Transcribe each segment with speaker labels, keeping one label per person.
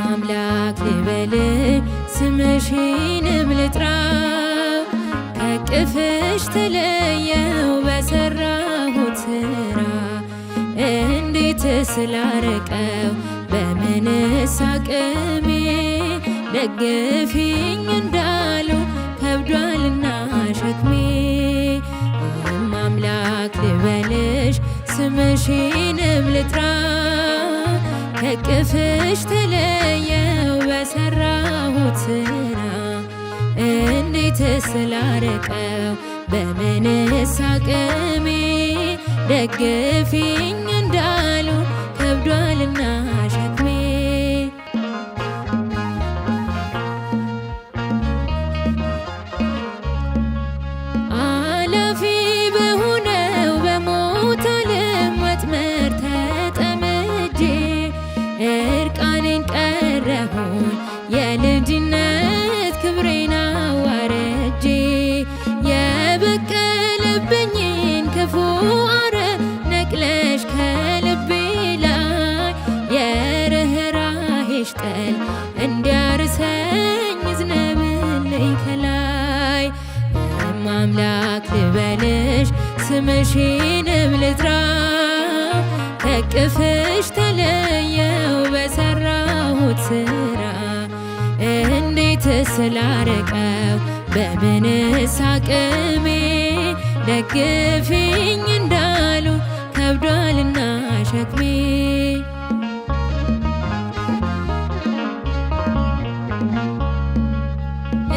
Speaker 1: አምላክ ልበልሽ ስምሽንም ልጥራው ከቅፍሽ ተለየው በሰራሁት ስራ እንዴት ስላርቀው በምንስ አቅሜ ደግፊኝ እንዳሉ ከብዷልና ሸክሜ አምላክ ልበልሽ ስምሽንም ልጥራው ከቅፍሽ ተለየው በሰራሁት ስራ እንዴት ስላርቀው በምንስ አቅሜ ደግፊኝ እንዳሉ ከብዷልና ሸክሜ አላፊ በሆነው በሞት ዓለም ወጥመድ ተጠምጄ እርቃኔን ቀረሁኝ የልጅነት ክብሬን አዋርጄ የበቀለብኝን ክፉ አረም ነቅለሽ ከልቤ ላይ የርኅራኄሽ ጠል እንዲያርሰኝ ይዝነብልኝ ከላይ አምላክ ልበልሽ ስምሽንም ልጥራው ከቅፍሽ ተለየው በሰራሁት ስራ እንዴት ስላርቀው በምንስ አቅሜ ደግፊኝ እንዳሉ ከብዷልና ሸክሜ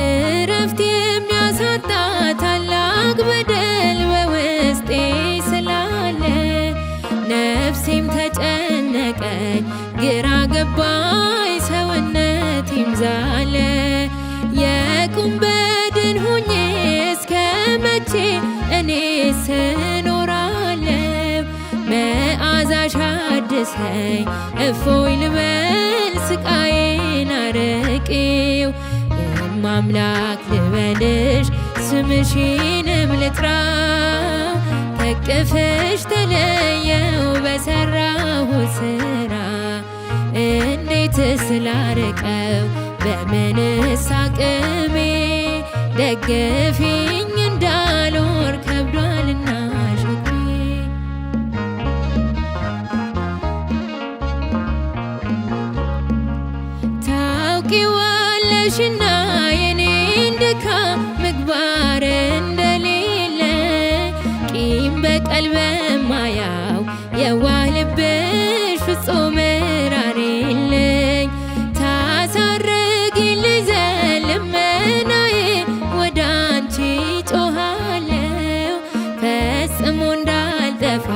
Speaker 1: እረፍት የሚያሳጣ ታላቅ በደል በውስጤ ስላለ ነፍሴም ተጨነቀች ግራ ገባኝ ሰውነቴም ዛለ የቁም በድን ሆኜ እስከ መቼ እኔስ እኖራለሁ መዓዛሽ አድሰኝ እፎይ ልበል ስቃዬን አርቄው አምላክ ልበልሽ ስምሽንም ልጥራው ከቅፍሽ ተለየው በሰራሁት ስራ እንዴት ስላርቀው በምንስ አቅሜ ደግፊኝ እንዳልኖር ከብዷልና ሸክሜ ታውቂዋለሽና የኔን ድካም ምግባር እንደሌለ ቂም በቀል በማያው የዋህ ልብሽ ፍጹም ራር የለኝ ታሳርጊልኝ ዘንድ ልመናዬን ወደ አንቺ ጮኻለሁ ፈጽሞ እንዳልጠፋ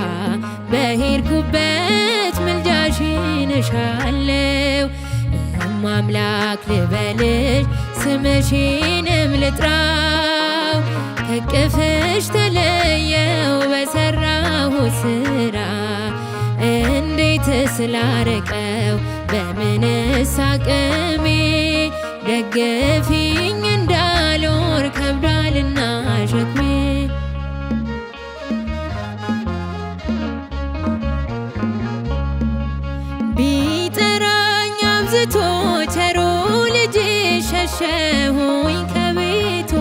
Speaker 1: በሄድኩበት ምልጃሽን እሻለሁ አምላክ ልበልሽ ስምሽንም ልጥራው ከቅፍሽ ተለየው በሰራሁት ስራ እንዴት ስላርቀው በምንስ አቅሜ ደግፊኝ እንዳልኖር ከብዷልና ሸክሜ ቢጠራኝ አብዝቶ ቸሩ ልጅሽ ሸሸሁኝ ከቤቱ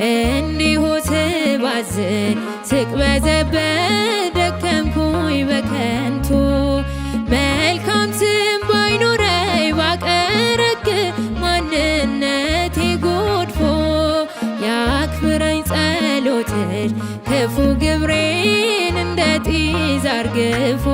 Speaker 1: እንዲሁ ስባዝን ስቅበዘበዝ ደከምኩኝ በከንቱ መልካም ስም ባይኖረኝ ባቀረቅ ማንነቴ ጎድፎ ያክብረኝ ጸሎትሽ ክፉ ግብሬን እንደ ጤዛ አርግፎ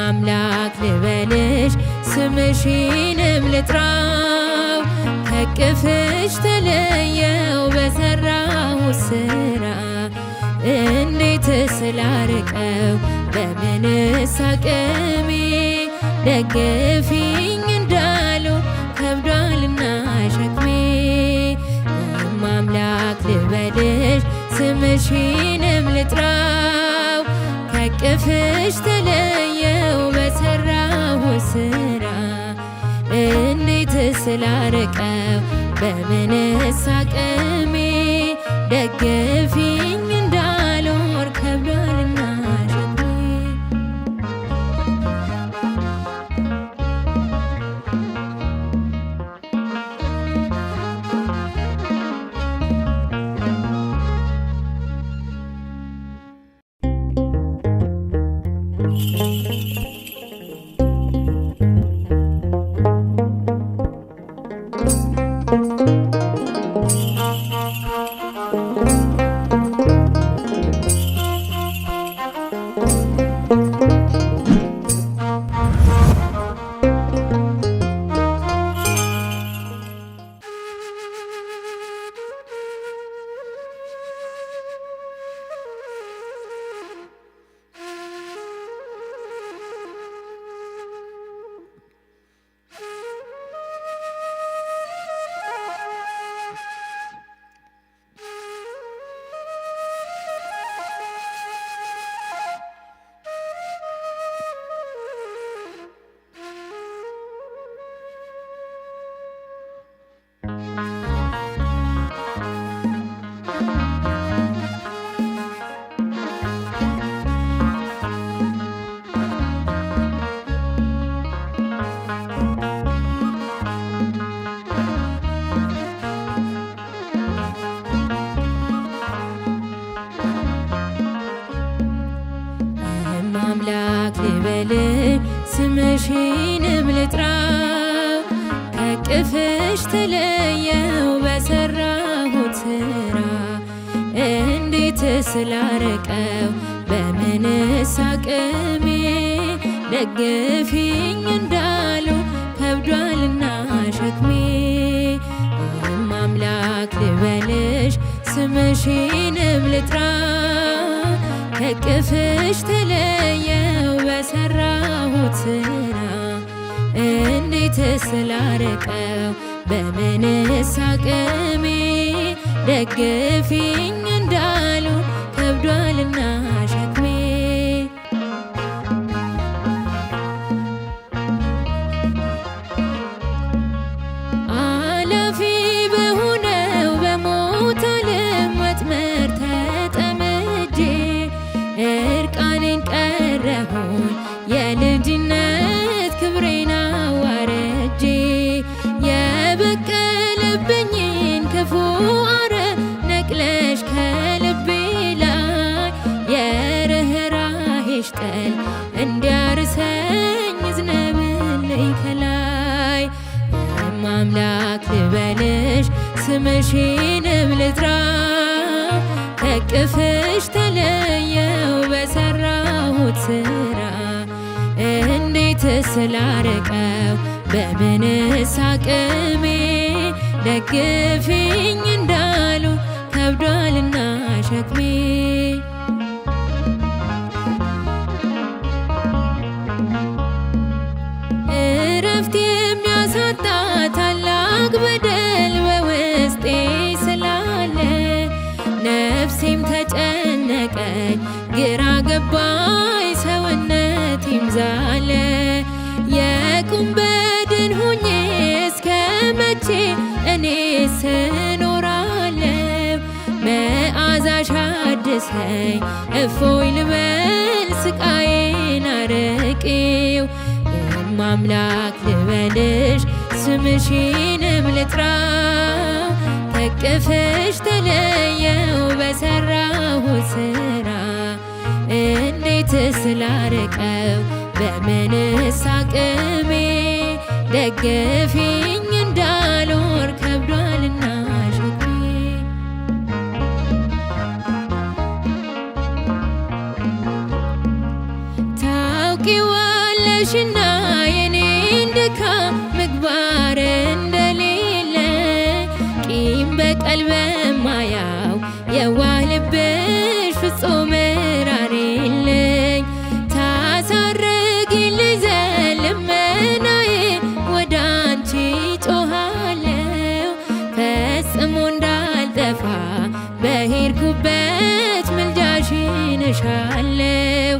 Speaker 1: አምላክ ልበልሽ ስምሽንም ልጥራው ከቅፍሽ ተለየው በሰራሁት ስራ እንዴት ስላርቀው በምንስ አቅሜ ደግፊኝ እንዳሉ ከብዷልና ሸክሜ አምላክ ልበልሽ ስምሽንም ልጥራው ከቅፍሽ ተለየው በሰራሁት ስራ እንዴት ስላርቀው በምንስ አቅሜ ደግፊኝ እንዳልኖር ከብዷልና አምላክ ልበል ስምሽንም ልጥራው ከቅፍሽ ተለየው በሰራሁት ስራ እንዴት ስላርቀው በምንስ አቅሜ ደግፊኝ እንዳሉ ከብዷልና ሸክሜ አምላክ ልበልሽ ስምሽንም ልጥራው ከቅፍሽ ተለየው በሰራሁት ስራ እንዴት ስላርቀው በምንስ አቅሜ ደግፊኝ እንዳሉ ከብዷልና ሸክሜ አላፊ በሆነው በሞት ዓለም ወጥመድ ተጠምጄ እርቃኔን ቀረሁኝ የልጅነት ክብሬን አዋርጄ የበቀለብኝን ክፉ አረም ነቅለሽ ከልቤ ላይ የርኅራኄሽ ጠል እንዲያርሰኝ ዝነብልኝ ከላይ አምላክ ልበልሽ ስምሽንም ልጥራው ከቅፍሽ ተለየው በሰራሁት ስራ እንዴት ስላርቀው በምንስ አቅሜ ደግፊኝ እንዳሉ ከብዷልና ሸክሜ እረፍት የሚያሳጣ ታላቅ በደል በውስጤ ስላለ ነፍሴም ተጨነቀች ግራ ገባኝ ሰውነቴም ዛለ የቁም በድን ሆኜ እስከ መቼ እኔስ እኖራለሁ መዓዛሽ አድሰኝ እፎይ ልበል ስቃዬን አርቄው አምላክ ልበልሽ ስምሽንም ልጥራው ከቅፍሽ ተለየው በሰራሁት ስራ እንዴት ስላርቀው በምንስ አቅሜ ደግፊኝ እንዳልኖር ከብዷልና ሸክሜ ታውቂዋለሽና የኔን ድካም ምግባር እንደሌለ ቂም በቀል በማያው የዋህ ልብሽ ፍጹም ራር የለኝ ታሳርጊልኝ ዘንድ ልመናዬን ወደ አንቺ ጮኻለሁ ፈጽሞ እንዳልጠፋ በሄድኩበት እልሻለሁ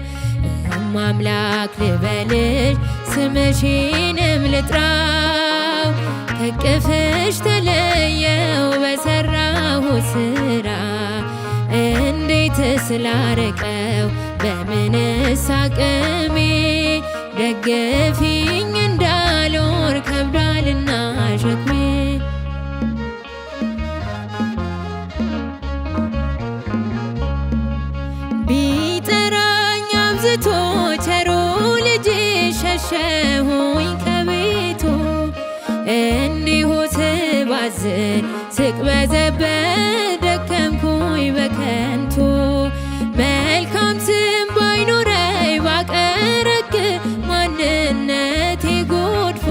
Speaker 1: አምላክ ልበልሽ ስምሽንም ልጥራው ከቅፍሽ ተለየው በሰራሁት ስራ እንዴት ስላርቀው በምንስ አቅሜ ደግፊኝ እንዳልኖር ከብዷልና ሸክሜ ቢጠራኝ አብዝቶ ቸሩ ልጅሽ ሸሸሁኝ ከቤቱ እንዲሁ ስባዝን ስቅበዘበዝ ደከምኩኝ በከንቱ መልካም ስም ባይኖረኝ ባቀረክ ማንነቴ ጎድፎ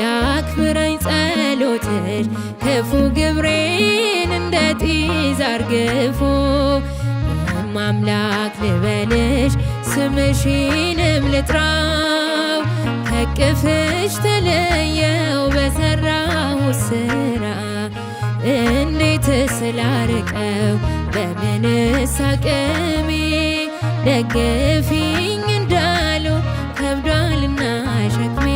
Speaker 1: ያክብረኝ ጸሎትሽ ክፉ ግብሬን እንደ ጢስ አርግፎ አምላክ ልበልሽ ስምሽንም ልጥራው ከቅፍሽ ተለየው በሰራሁት ስራ እንዴት ስላርቀው በምንስ አቅሜ ደግፊኝ እንዳልኖር ከብዷልና ሸክሜ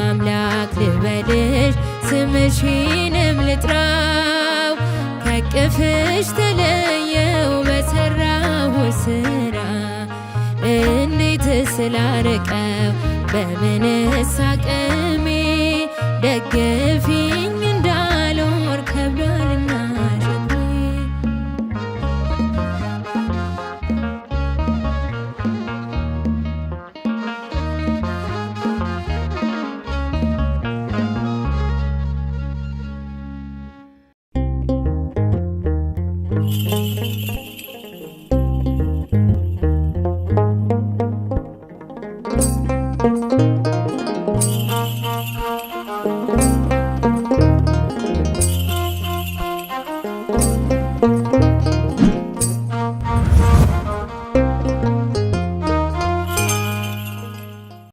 Speaker 1: አምላክ ልበልሽ ስምሽንም ልጥራው ከቅፍሽ ተለየው በሰራሁት ስራ እንዴት ስላርቀው በምንስ አቅሜ ደግፊኝ